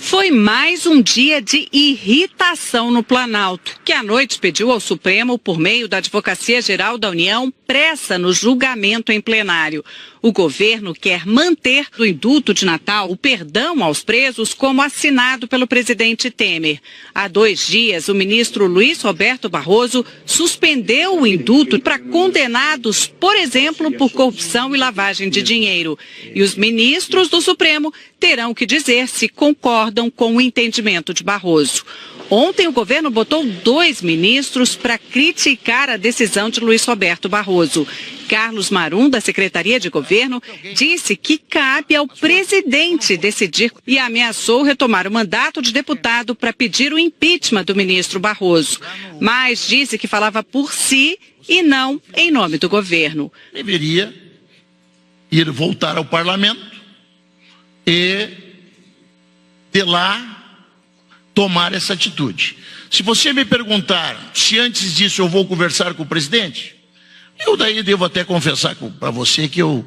Foi mais um dia de irritação no Planalto, que à noite pediu ao Supremo, por meio da Advocacia Geral da União, pressa no julgamento em plenário. O governo quer manter do indulto de Natal o perdão aos presos como assinado pelo presidente Temer. Há 2 dias, o ministro Luiz Roberto Barroso suspendeu o indulto para condenados, por exemplo, por corrupção e lavagem de dinheiro. E os ministros do Supremo terão que dizer se concordam com o entendimento de Barroso. Ontem, o governo botou 2 ministros para criticar a decisão de Luiz Roberto Barroso. Carlos Marum, da Secretaria de Governo, disse que cabe ao presidente decidir e ameaçou retomar o mandato de deputado para pedir o impeachment do ministro Barroso. Mas disse que falava por si e não em nome do governo. Deveria voltar ao parlamento e de lá tomar essa atitude. Se você me perguntar se antes disso eu vou conversar com o presidente, eu daí devo até confessar para você que eu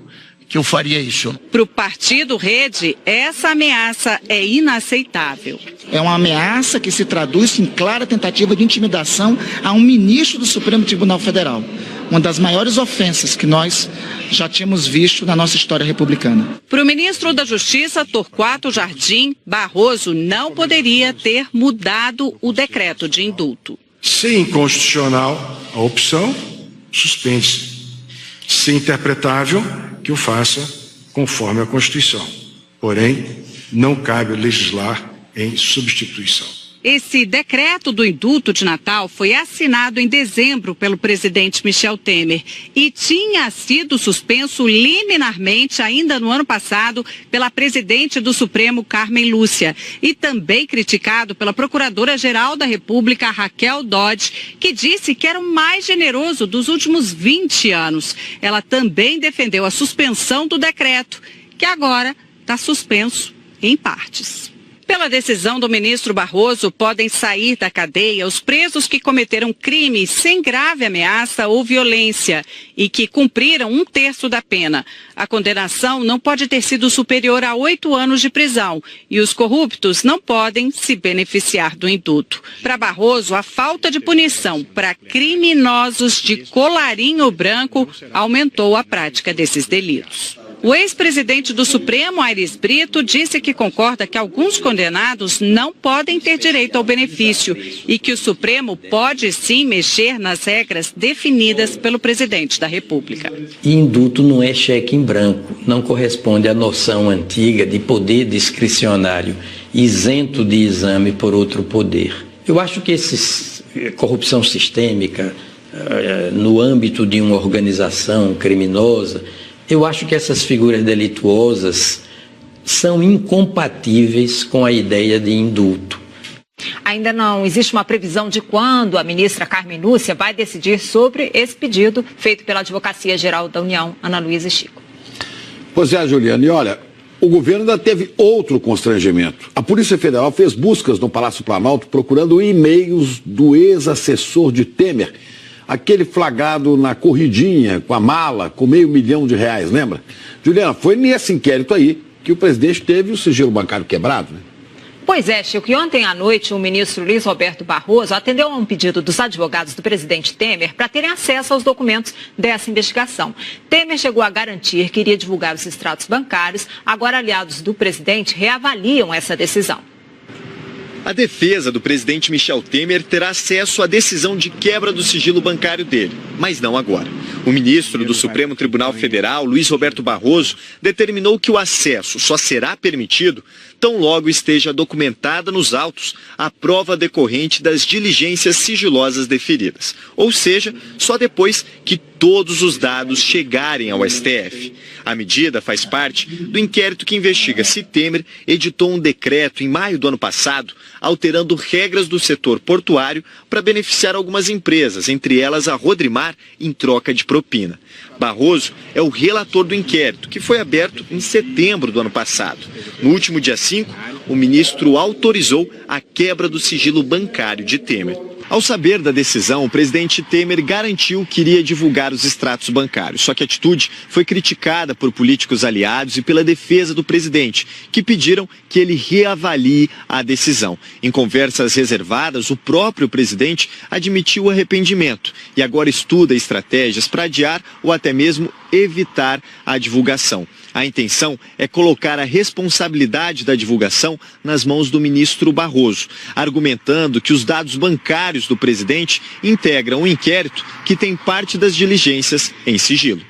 faria isso. Para o Partido Rede, essa ameaça é inaceitável. É uma ameaça que se traduz em clara tentativa de intimidação a um ministro do Supremo Tribunal Federal. Uma das maiores ofensas que nós já tínhamos visto na nossa história republicana. Para o ministro da Justiça, Torquato Jardim, Barroso não poderia ter mudado o decreto de indulto. Se inconstitucional a opção, suspende-se. Se interpretável, que o faça conforme a Constituição. Porém, não cabe legislar em substituição. Esse decreto do indulto de Natal foi assinado em dezembro pelo presidente Michel Temer e tinha sido suspenso liminarmente ainda no ano passado pela presidente do Supremo, Carmen Lúcia, e também criticado pela Procuradora-Geral da República, Raquel Dodge, que disse que era o mais generoso dos últimos 20 anos. Ela também defendeu a suspensão do decreto, que agora está suspenso em partes. Pela decisão do ministro Barroso, podem sair da cadeia os presos que cometeram crimes sem grave ameaça ou violência e que cumpriram 1/3 da pena. A condenação não pode ter sido superior a 8 anos de prisão e os corruptos não podem se beneficiar do indulto. Para Barroso, a falta de punição para criminosos de colarinho branco aumentou a prática desses delitos. O ex-presidente do Supremo, Aires Brito, disse que concorda que alguns condenados não podem ter direito ao benefício e que o Supremo pode sim mexer nas regras definidas pelo presidente da República. Indulto não é cheque em branco, não corresponde à noção antiga de poder discricionário, isento de exame por outro poder. Eu acho que corrupção sistêmica, no âmbito de uma organização criminosa, eu acho que essas figuras delituosas são incompatíveis com a ideia de indulto. Ainda não existe uma previsão de quando a ministra Carmen Lúcia vai decidir sobre esse pedido feito pela Advocacia Geral da União, Ana Luísa e Chico. Pois é, Juliana, e olha, o governo ainda teve outro constrangimento. A Polícia Federal fez buscas no Palácio Planalto procurando e-mails do ex-assessor de Temer, aquele flagrado na corridinha com a mala com R$500 mil, lembra? Juliana, foi nesse inquérito aí que o presidente teve o sigilo bancário quebrado, né? Pois é, Chico, e ontem à noite o ministro Luiz Roberto Barroso atendeu a um pedido dos advogados do presidente Temer para terem acesso aos documentos dessa investigação. Temer chegou a garantir que iria divulgar os extratos bancários, agora aliados do presidente reavaliam essa decisão. A defesa do presidente Michel Temer terá acesso à decisão de quebra do sigilo bancário dele, mas não agora. O ministro do Supremo Tribunal Federal, Luiz Roberto Barroso, determinou que o acesso só será permitido tão logo esteja documentada nos autos a prova decorrente das diligências sigilosas deferidas, ou seja, só depois que todos os dados chegarem ao STF. A medida faz parte do inquérito que investiga se Temer editou um decreto em maio do ano passado, alterando regras do setor portuário para beneficiar algumas empresas, entre elas a Rodrimar, em troca de propina. Barroso é o relator do inquérito, que foi aberto em setembro do ano passado. No último dia 5, o ministro autorizou a quebra do sigilo bancário de Temer. Ao saber da decisão, o presidente Temer garantiu que iria divulgar os extratos bancários. Só que a atitude foi criticada por políticos aliados e pela defesa do presidente, que pediram que ele reavalie a decisão. Em conversas reservadas, o próprio presidente admitiu o arrependimento e agora estuda estratégias para adiar ou até mesmo evitar a divulgação. A intenção é colocar a responsabilidade da divulgação nas mãos do ministro Barroso, argumentando que os dados bancários do presidente integram um inquérito que tem parte das diligências em sigilo.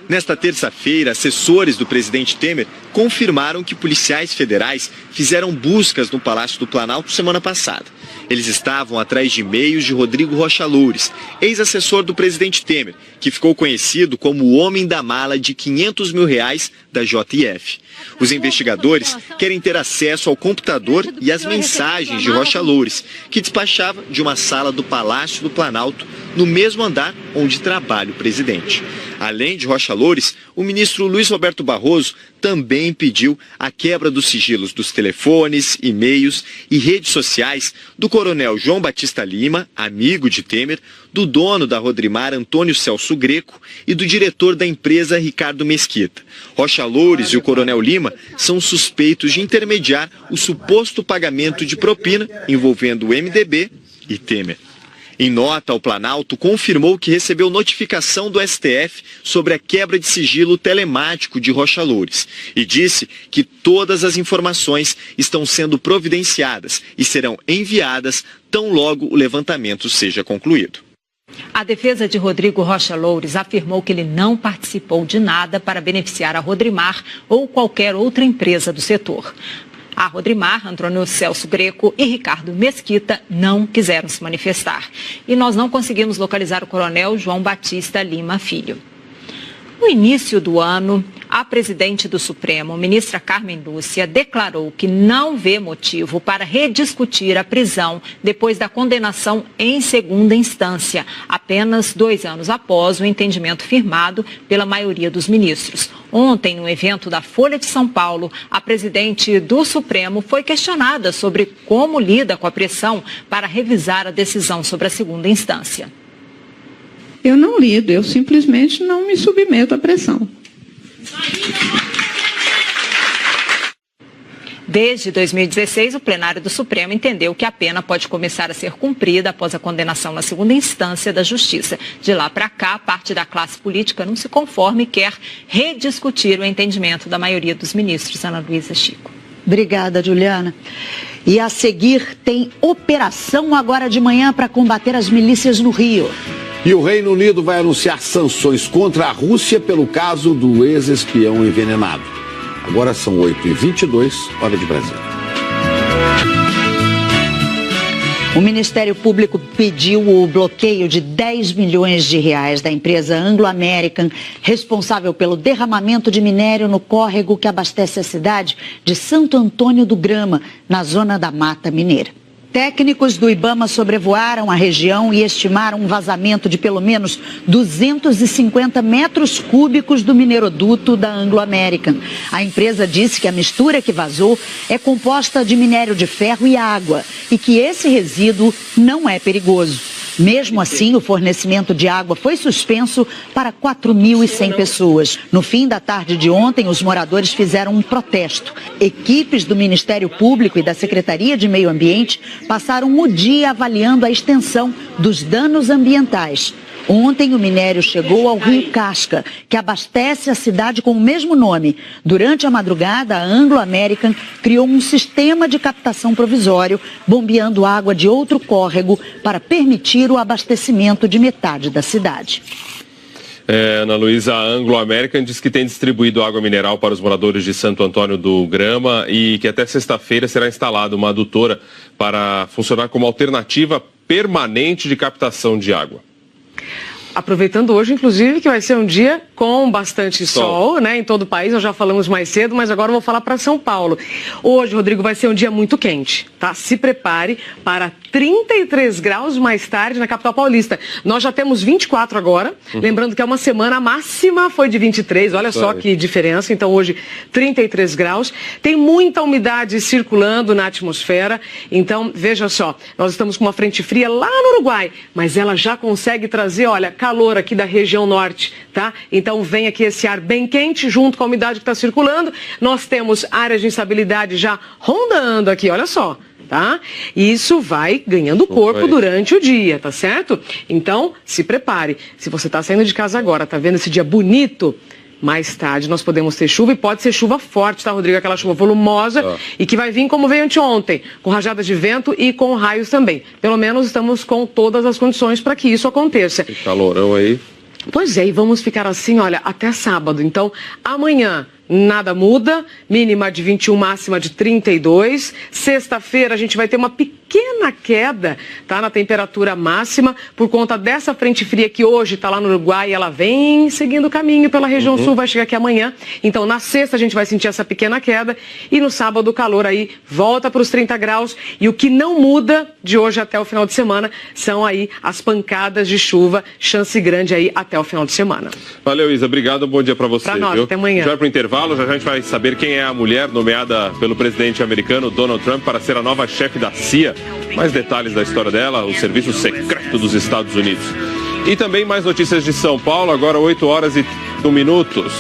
Nesta terça-feira, assessores do presidente Temer confirmaram que policiais federais fizeram buscas no Palácio do Planalto semana passada. Eles estavam atrás de e-mails de Rodrigo Rocha Loures, ex-assessor do presidente Temer, que ficou conhecido como o homem da mala de R$500 mil da JF. Os investigadores querem ter acesso ao computador e às mensagens de Rocha Loures, que despachava de uma sala do Palácio do Planalto, no mesmo andar onde trabalha o presidente. Além de Rocha Loures, o ministro Luiz Roberto Barroso também pediu a quebra dos sigilos dos telefones, e-mails e redes sociais do coronel João Batista Lima, amigo de Temer, do dono da Rodrimar, Antônio Celso Greco, e do diretor da empresa, Ricardo Mesquita. Rocha Loures e o coronel Lima são suspeitos de intermediar o suposto pagamento de propina envolvendo o MDB e Temer. Em nota, o Planalto confirmou que recebeu notificação do STF sobre a quebra de sigilo telemático de Rocha Loures e disse que todas as informações estão sendo providenciadas e serão enviadas tão logo o levantamento seja concluído. A defesa de Rodrigo Rocha Loures afirmou que ele não participou de nada para beneficiar a Rodrimar ou qualquer outra empresa do setor. A Rodrimar, Antônio Celso Greco e Ricardo Mesquita não quiseram se manifestar. E nós não conseguimos localizar o coronel João Batista Lima Filho. No início do ano, a presidente do Supremo, ministra Carmen Lúcia, declarou que não vê motivo para rediscutir a prisão depois da condenação em segunda instância, apenas 2 anos após o entendimento firmado pela maioria dos ministros. Ontem, no evento da Folha de São Paulo, a presidente do Supremo foi questionada sobre como lida com a pressão para revisar a decisão sobre a segunda instância. Eu não lido, eu simplesmente não me submeto à pressão. Desde 2016, o plenário do Supremo entendeu que a pena pode começar a ser cumprida após a condenação na segunda instância da Justiça. De lá para cá, parte da classe política não se conforma e quer rediscutir o entendimento da maioria dos ministros. Ana Luísa, Chico. Obrigada, Juliana. E a seguir tem operação agora de manhã para combater as milícias no Rio. E o Reino Unido vai anunciar sanções contra a Rússia pelo caso do ex-espião envenenado. Agora são 8h22, hora de Brasília. O Ministério Público pediu o bloqueio de R$10 milhões da empresa Anglo American, responsável pelo derramamento de minério no córrego que abastece a cidade de Santo Antônio do Grama, na zona da Mata Mineira. Técnicos do IBAMA sobrevoaram a região e estimaram um vazamento de pelo menos 250 metros cúbicos do mineroduto da Anglo American. A empresa disse que a mistura que vazou é composta de minério de ferro e água e que esse resíduo não é perigoso. Mesmo assim, o fornecimento de água foi suspenso para 4.100 pessoas. No fim da tarde de ontem, os moradores fizeram um protesto. Equipes do Ministério Público e da Secretaria de Meio Ambiente passaram o dia avaliando a extensão dos danos ambientais. Ontem, o minério chegou ao Rio Casca, que abastece a cidade com o mesmo nome. Durante a madrugada, a Anglo American criou um sistema de captação provisório, bombeando água de outro córrego para permitir o abastecimento de metade da cidade. Ana Luísa, a Anglo American diz que tem distribuído água mineral para os moradores de Santo Antônio do Grama e que até sexta-feira será instalada uma adutora para funcionar como alternativa permanente de captação de água. aproveitando hoje, inclusive, que vai ser um dia com bastante sol, né, em todo o país. Nós já falamos mais cedo, mas agora eu vou falar para São Paulo. Hoje, Rodrigo, vai ser um dia muito quente, tá? Se prepare para 33 graus mais tarde na capital paulista. Nós já temos 24 agora, lembrando que é uma semana, a máxima foi de 23, olha só que diferença. Então hoje 33 graus, tem muita umidade circulando na atmosfera, então veja só, nós estamos com uma frente fria lá no Uruguai, mas ela já consegue trazer, olha, calor aqui da região norte, tá? Então vem aqui esse ar bem quente junto com a umidade que está circulando, nós temos áreas de instabilidade já rondando aqui, olha só. Tá? E isso vai ganhando corpo durante o dia, tá certo? Então, se prepare. Se você está saindo de casa agora, tá vendo esse dia bonito? Mais tarde nós podemos ter chuva e pode ser chuva forte, tá, Rodrigo? Aquela chuva volumosa e que vai vir como veio anteontem, com rajadas de vento e com raios também. Pelo menos estamos com todas as condições para que isso aconteça. Que calorão aí. Pois é, e vamos ficar assim, olha, até sábado. Então, amanhã nada muda, mínima de 21, máxima de 32. Sexta-feira a gente vai ter uma pequena queda, tá, na temperatura máxima, por conta dessa frente fria que hoje está lá no Uruguai, e ela vem seguindo o caminho pela região sul, vai chegar aqui amanhã. Então, na sexta a gente vai sentir essa pequena queda e no sábado o calor aí volta para os 30 graus. E o que não muda de hoje até o final de semana são aí as pancadas de chuva, chance grande aí até o final de semana. Valeu, Isa, obrigado, bom dia para você. Pra nós, até amanhã. Já vai pro intervalo. Já a gente vai saber quem é a mulher nomeada pelo presidente americano Donald Trump para ser a nova chefe da CIA. Mais detalhes da história dela, o serviço secreto dos Estados Unidos. E também mais notícias de São Paulo, agora 8 horas e 1 minutos.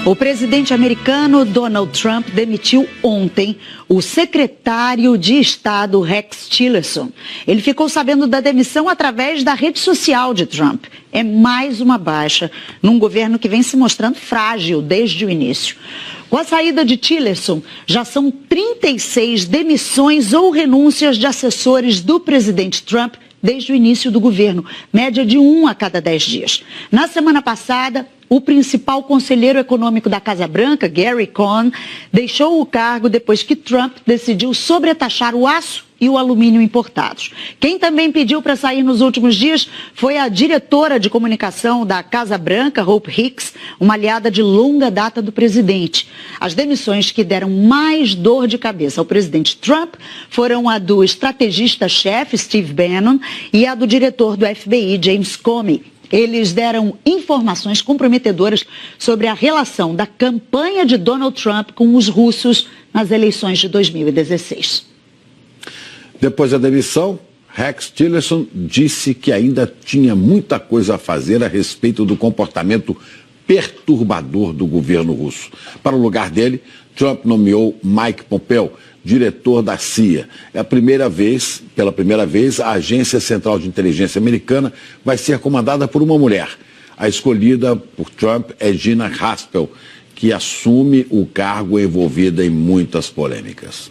O presidente americano Donald Trump demitiu ontem o secretário de Estado Rex Tillerson. Ele ficou sabendo da demissão através da rede social de Trump. É mais uma baixa num governo que vem se mostrando frágil desde o início. Com a saída de Tillerson, já são 36 demissões ou renúncias de assessores do presidente Trump desde o início do governo, média de 1 a cada 10 dias. Na semana passada, o principal conselheiro econômico da Casa Branca, Gary Cohn, deixou o cargo depois que Trump decidiu sobretaxar o aço e o alumínio importados. Quem também pediu para sair nos últimos dias foi a diretora de comunicação da Casa Branca, Hope Hicks, uma aliada de longa data do presidente. As demissões que deram mais dor de cabeça ao presidente Trump foram a do estrategista-chefe Steve Bannon e a do diretor do FBI, James Comey. Eles deram informações comprometedoras sobre a relação da campanha de Donald Trump com os russos nas eleições de 2016. Depois da demissão, Rex Tillerson disse que ainda tinha muita coisa a fazer a respeito do comportamento perturbador do governo russo. Para o lugar dele, Trump nomeou Mike Pompeo, diretor da CIA. Pela primeira vez, a Agência Central de Inteligência Americana vai ser comandada por uma mulher. A escolhida por Trump é Gina Haspel, que assume o cargo envolvida em muitas polêmicas.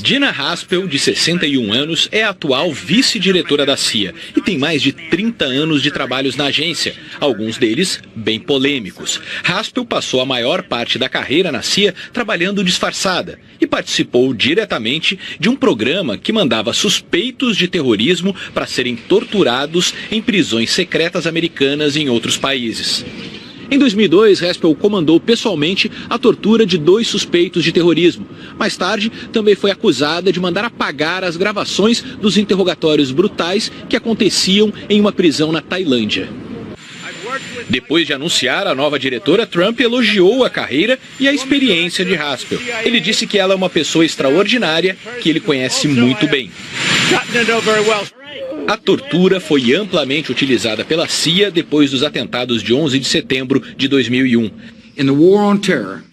Gina Haspel, de 61 anos, é a atual vice-diretora da CIA e tem mais de 30 anos de trabalhos na agência, alguns deles bem polêmicos. Haspel passou a maior parte da carreira na CIA trabalhando disfarçada e participou diretamente de um programa que mandava suspeitos de terrorismo para serem torturados em prisões secretas americanas em outros países. Em 2002, Haspel comandou pessoalmente a tortura de 2 suspeitos de terrorismo. Mais tarde, também foi acusada de mandar apagar as gravações dos interrogatórios brutais que aconteciam em uma prisão na Tailândia. Depois de anunciar a nova diretora, Trump elogiou a carreira e a experiência de Haspel. Ele disse que ela é uma pessoa extraordinária que ele conhece muito bem. A tortura foi amplamente utilizada pela CIA depois dos atentados de 11 de setembro de 2001.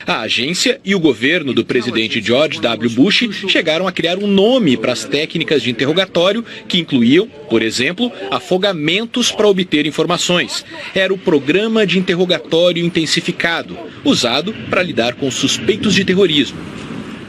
A agência e o governo do presidente George W. Bush chegaram a criar um nome para as técnicas de interrogatório que incluíam, por exemplo, afogamentos para obter informações. Era o Programa de Interrogatório Intensificado, usado para lidar com suspeitos de terrorismo.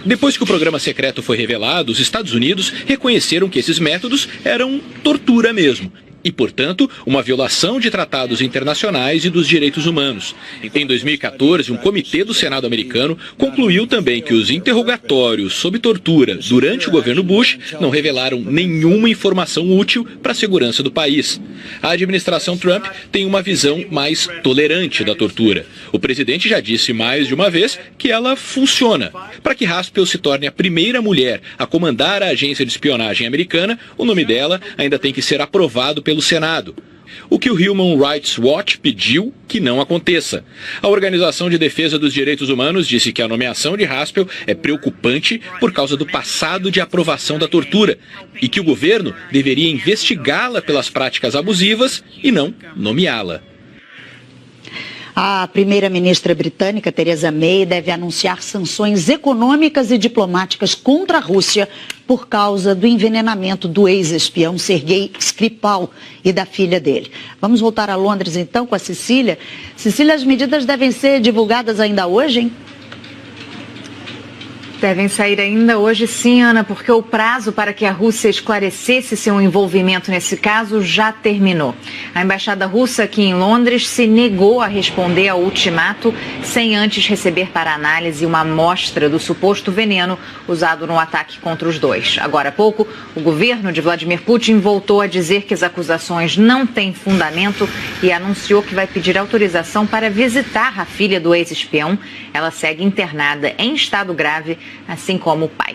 Depois que o programa secreto foi revelado, os Estados Unidos reconheceram que esses métodos eram tortura mesmo e, portanto, uma violação de tratados internacionais e dos direitos humanos. Em 2014, um comitê do Senado americano concluiu também que os interrogatórios sob tortura durante o governo Bush não revelaram nenhuma informação útil para a segurança do país. A administração Trump tem uma visão mais tolerante da tortura. O presidente já disse mais de uma vez que ela funciona. Para que Haspel se torne a primeira mulher a comandar a agência de espionagem americana, o nome dela ainda tem que ser aprovado pelo Senado. O que o Human Rights Watch pediu que não aconteça. A Organização de Defesa dos Direitos Humanos disse que a nomeação de Haspel é preocupante por causa do passado de aprovação da tortura e que o governo deveria investigá-la pelas práticas abusivas e não nomeá-la. A primeira-ministra britânica, Theresa May, deve anunciar sanções econômicas e diplomáticas contra a Rússia por causa do envenenamento do ex-espião Sergei Skripal e da filha dele. Vamos voltar a Londres, então, com a Cecília. Cecília, as medidas devem ser divulgadas ainda hoje, hein? Devem sair ainda hoje, sim, Ana, porque o prazo para que a Rússia esclarecesse seu envolvimento nesse caso já terminou. A embaixada russa aqui em Londres se negou a responder ao ultimato sem antes receber para análise uma amostra do suposto veneno usado no ataque contra os dois. Agora há pouco, o governo de Vladimir Putin voltou a dizer que as acusações não têm fundamento e anunciou que vai pedir autorização para visitar a filha do ex-espião. Ela segue internada em estado grave, assim como o pai.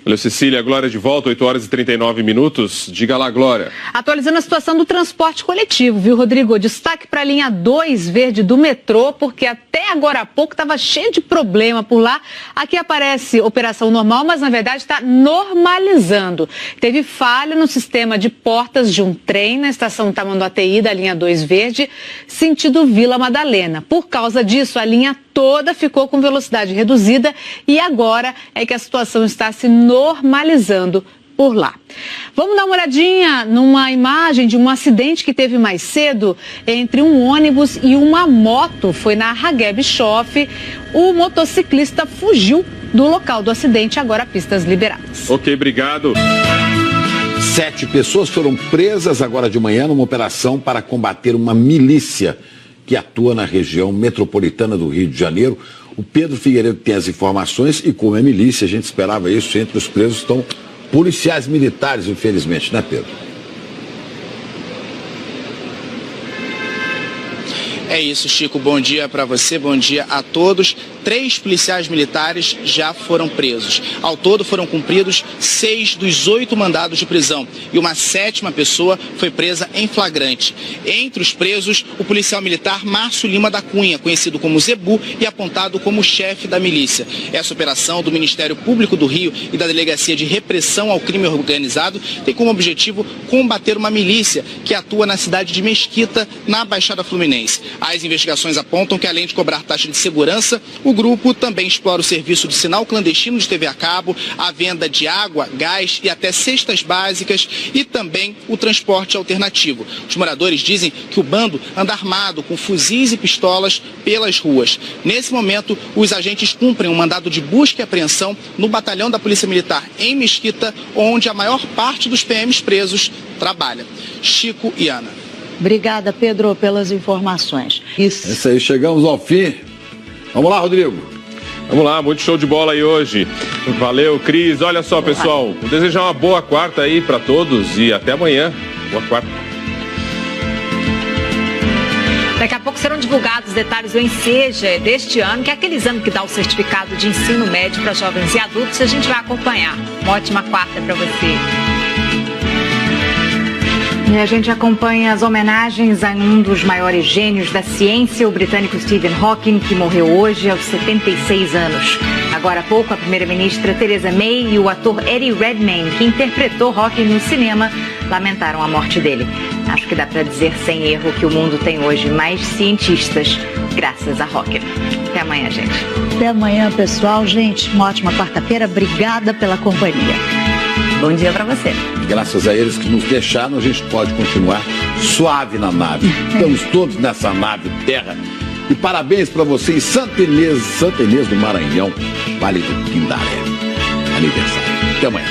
Olha, Cecília, Glória de volta, 8h39. Diga lá, Glória. Atualizando a situação do transporte coletivo, viu, Rodrigo? Destaque para a linha 2 verde do metrô, porque até agora há pouco estava cheio de problema por lá. Aqui aparece operação normal, mas na verdade está normalizando. Teve falha no sistema de portas de um trem na estação Tamanduateí da linha 2 verde, sentido Vila Madalena. Por causa disso, a linha toda ficou com velocidade reduzida e agora é que a situação está se normalizando por lá. Vamos dar uma olhadinha numa imagem de um acidente que teve mais cedo entre um ônibus e uma moto. Foi na Hagué Bischoff. O motociclista fugiu do local do acidente, agora pistas liberadas. Ok, obrigado. 7 pessoas foram presas agora de manhã numa operação para combater uma milícia que atua na região metropolitana do Rio de Janeiro. O Pedro Figueiredo tem as informações e, como é milícia, a gente esperava isso. Entre os presos estão policiais militares, infelizmente, né, Pedro? É isso, Chico. Bom dia para você, bom dia a todos. 3 policiais militares já foram presos. Ao todo foram cumpridos 6 dos 8 mandados de prisão e uma 7ª pessoa foi presa em flagrante. Entre os presos, o policial militar Márcio Lima da Cunha, conhecido como Zebu e apontado como chefe da milícia. Essa operação do Ministério Público do Rio e da Delegacia de Repressão ao Crime Organizado tem como objetivo combater uma milícia que atua na cidade de Mesquita, na Baixada Fluminense. As investigações apontam que, além de cobrar taxa de segurança, o grupo também explora o serviço de sinal clandestino de TV a cabo, a venda de água, gás e até cestas básicas e também o transporte alternativo. Os moradores dizem que o bando anda armado com fuzis e pistolas pelas ruas. Nesse momento, os agentes cumprem um mandado de busca e apreensão no batalhão da Polícia Militar em Mesquita, onde a maior parte dos PMs presos trabalha. Chico e Ana. Obrigada, Pedro, pelas informações. Isso aí, chegamos ao fim. Vamos lá, Rodrigo. Vamos lá, muito show de bola aí hoje. Valeu, Cris. Olha só, pessoal, vou desejar uma boa quarta aí para todos e até amanhã. Boa quarta. Daqui a pouco serão divulgados os detalhes do Enseja deste ano, que é aquele exame que dá o certificado de ensino médio para jovens e adultos. A gente vai acompanhar. Uma ótima quarta para você. E a gente acompanha as homenagens a um dos maiores gênios da ciência, o britânico Stephen Hawking, que morreu hoje aos 76 anos. Agora há pouco, a primeira-ministra Theresa May e o ator Eddie Redmayne, que interpretou Hawking no cinema, lamentaram a morte dele. Acho que dá para dizer sem erro que o mundo tem hoje mais cientistas graças a Hawking. Até amanhã, gente. Até amanhã, pessoal. Gente, uma ótima quarta-feira. Obrigada pela companhia. Bom dia para você. Graças a eles que nos deixaram, a gente pode continuar suave na nave. Estamos todos nessa nave terra. E parabéns para você em Santa Inês do Maranhão, Vale do Pindaré. Aniversário. Até amanhã.